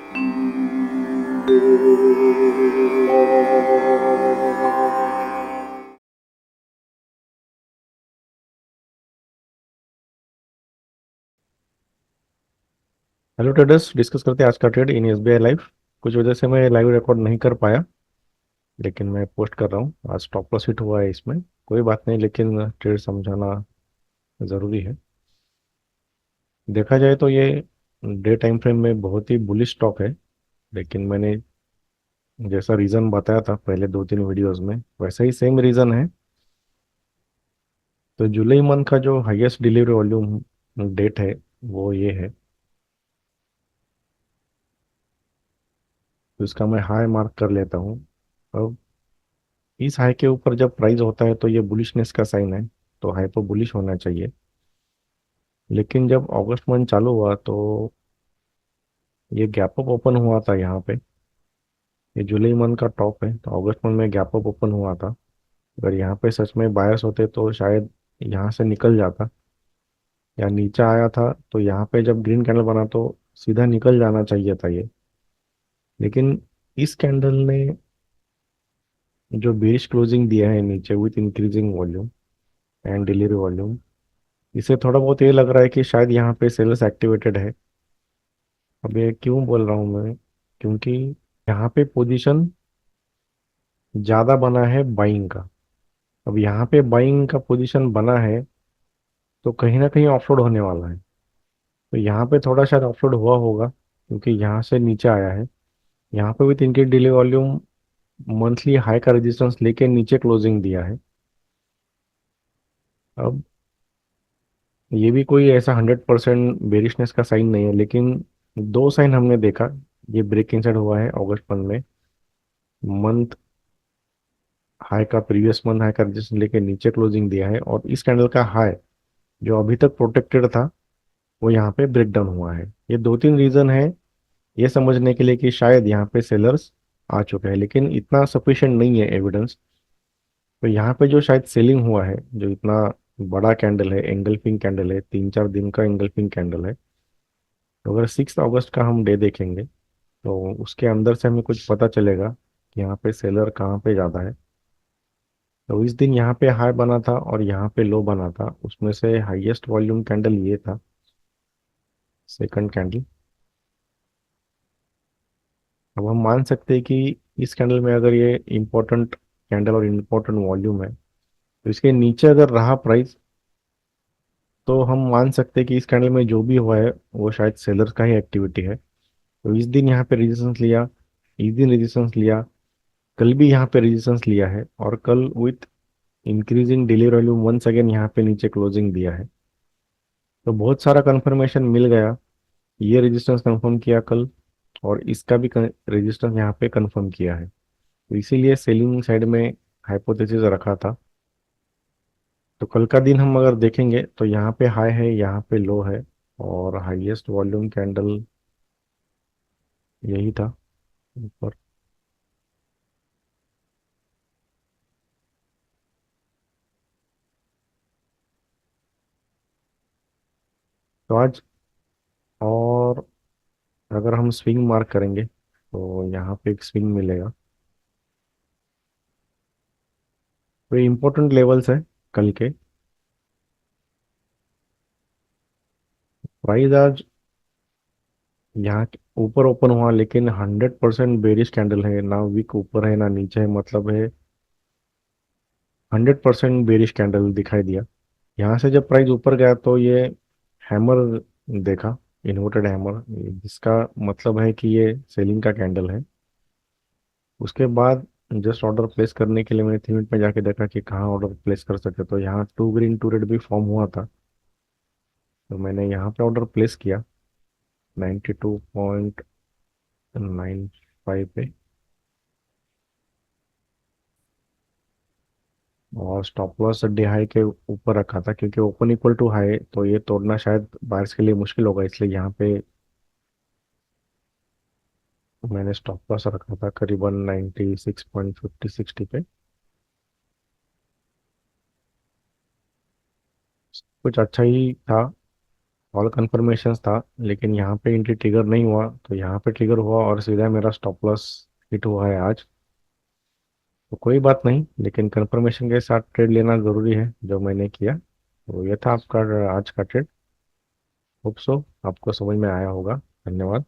Hello traders, discuss करते हैं आज का ट्रेड इन एसबीआई लाइव। कुछ वजह से मैं लाइव रिकॉर्ड नहीं कर पाया, लेकिन मैं पोस्ट कर रहा हूँ। आज स्टॉप लॉस हिट हुआ है इसमें, कोई बात नहीं, लेकिन ट्रेड समझाना ज़रूरी है। देखा जाए तो ये डे टाइम फ्रेम में बहुत ही बुलिश स्टॉक है, लेकिन मैंने जैसा रीज़न बताया था पहले दो तीन वीडियोस में, वैसा ही सेम रीज़न है। तो जुलाई मंथ का जो हाईएस्ट डिलीवरी वॉल्यूम डेट है वो ये है, तो इसका मैं हाई मार्क कर लेता हूँ। अब इस हाई के ऊपर जब प्राइस होता है तो ये बुलिशनेस का साइन है, तो हाई पर बुलिश होना चाहिए। लेकिन जब अगस्त मंथ चालू हुआ तो ये गैप अप ओपन हुआ था यहाँ पे। ये जुलाई मंथ का टॉप है, तो अगस्त मंथ में गैप अप ओपन हुआ था। अगर यहाँ पे सच में बायर्स होते तो शायद यहाँ से निकल जाता, या नीचे आया था तो यहाँ पे जब ग्रीन कैंडल बना तो सीधा निकल जाना चाहिए था ये। लेकिन इस कैंडल ने जो बेरिश क्लोजिंग दिया है नीचे with increasing volume and delivery volume, इसे थोड़ा बहुत ये लग रहा है कि शायद यहाँ पे सेल्स एक्टिवेटेड है। अब ये क्यों बोल रहा हूँ मैं, क्योंकि यहाँ पे पोजीशन ज़्यादा बना है बाइंग का। अब यहाँ पे बाइंग का पोजीशन बना है तो कहीं ना कहीं ऑफलोड होने वाला है। तो यहाँ पे थोड़ा शायद ऑफलोड हुआ होगा, क्योंकि यहाँ से नीचे आया है। यहाँ पे भी इनके डिले वॉल्यूम मंथली हाई का रेजिस्टेंस लेके नीचे क्लोजिंग दिया है। अब ये भी कोई ऐसा 100% बेरिशनेस का साइन नहीं है, लेकिन दो साइन हमने देखा। ये ब्रेक इनसाइड हुआ है अगस्त मंथ में, मंथ हाई का प्रीवियस मंथ हाई का रेजिस्टेंस लेके नीचे क्लोजिंग दिया है, और इस कैंडल का हाई जो अभी तक प्रोटेक्टेड था वो यहाँ पे ब्रेक डाउन हुआ है। ये दो तीन रीजन है ये समझने के लिए कि शायद यहाँ पे सेलर्स आ चुके हैं, लेकिन इतना सफिशिएंट नहीं है एविडेंस। तो यहाँ पे जो शायद सेलिंग हुआ है, जो इतना बड़ा कैंडल है, एंगल्फिंग कैंडल है, 3 4 दिन का एंगल्फिंग कैंडल है। तो अगर 6 अगस्त का हम डे देखेंगे तो उसके अंदर से हमें कुछ पता चलेगा कि यहाँ पे सेलर कहाँ पे ज़्यादा है। तो इस दिन यहाँ पे हाई बना था और यहाँ पे लो बना था, उसमें से हाईएस्ट वॉल्यूम कैंडल ये था, सेकंड कैंडल। अब हम मान सकते हैं कि इस कैंडल में अगर ये इम्पोर्टेंट कैंडल और इम्पोर्टेंट वॉल्यूम है, तो इसके नीचे अगर रहा प्राइस तो हम मान सकते हैं कि इस कैंडल में जो भी हुआ है वो शायद सेलर का ही एक्टिविटी है। तो इस दिन यहाँ पे रेजिस्टेंस लिया, इस दिन रेजिस्टेंस लिया, कल भी यहाँ पे रेजिस्टेंस लिया है, और कल with increasing daily volume once again यहाँ पे नीचे क्लोजिंग दिया है। तो बहुत सारा कंफर्मेशन मिल गया। ये रेजिस्टेंस कंफर्म किया कल, और इसका भी रेजिस्टेंस यहाँ पे कंफर्म किया है। तो इसीलिए सेलिंग साइड में हाइपोथेसिस रखा था। तो कल का दिन हम अगर देखेंगे तो यहाँ पे हाई है, यहाँ पे लो है, और हाईएस्ट वॉल्यूम कैंडल यही था ऊपर। तो आज और अगर हम स्विंग मार्क करेंगे तो यहाँ पे एक स्विंग मिलेगा। तो ये इंपॉर्टेंट लेवल्स है कल के। प्राइस आज यहाँ के ऊपर ओपन हुआ, लेकिन 100% बेरिश कैंडल है, ना वीक ऊपर है ना नीचे है, मतलब है 100% बेरिश कैंडल दिखाई दिया। यहाँ से जब प्राइस ऊपर गया तो ये हैमर देखा, इन्वर्टेड हैमर, जिसका मतलब है कि ये सेलिंग का कैंडल है। उसके बाद जस्ट ऑर्डर प्लेस करने के लिए मैंने 3 मिनट में जाके देखा कि कहाँ ऑर्डर प्लेस कर सकते, तो यहाँ टू ग्रीन टू रेड भी फॉर्म हुआ था। तो मैंने यहाँ पे ऑर्डर प्लेस किया 92.95 पे, और स्टॉप लॉस डे हाई के ऊपर रखा था, क्योंकि ओपन इक्वल टू हाई तो ये तोड़ना शायद बायर्स के लिए मुश्किल होगा, इसलिए यहाँ पे मैंने स्टॉप लॉस रखा था करीबन 96.50 60 पे। कुछ अच्छा ही था, ऑल कंफर्मेशन था, लेकिन यहाँ पे एंट्री ट्रिगर नहीं हुआ, तो यहाँ पे ट्रिगर हुआ और सीधा मेरा स्टॉप लॉस हिट हुआ है आज। तो कोई बात नहीं, लेकिन कंफर्मेशन के साथ ट्रेड लेना ज़रूरी है, जो मैंने किया। तो ये था आपका आज का ट्रेड। होप सो आपको समझ में आया होगा। धन्यवाद।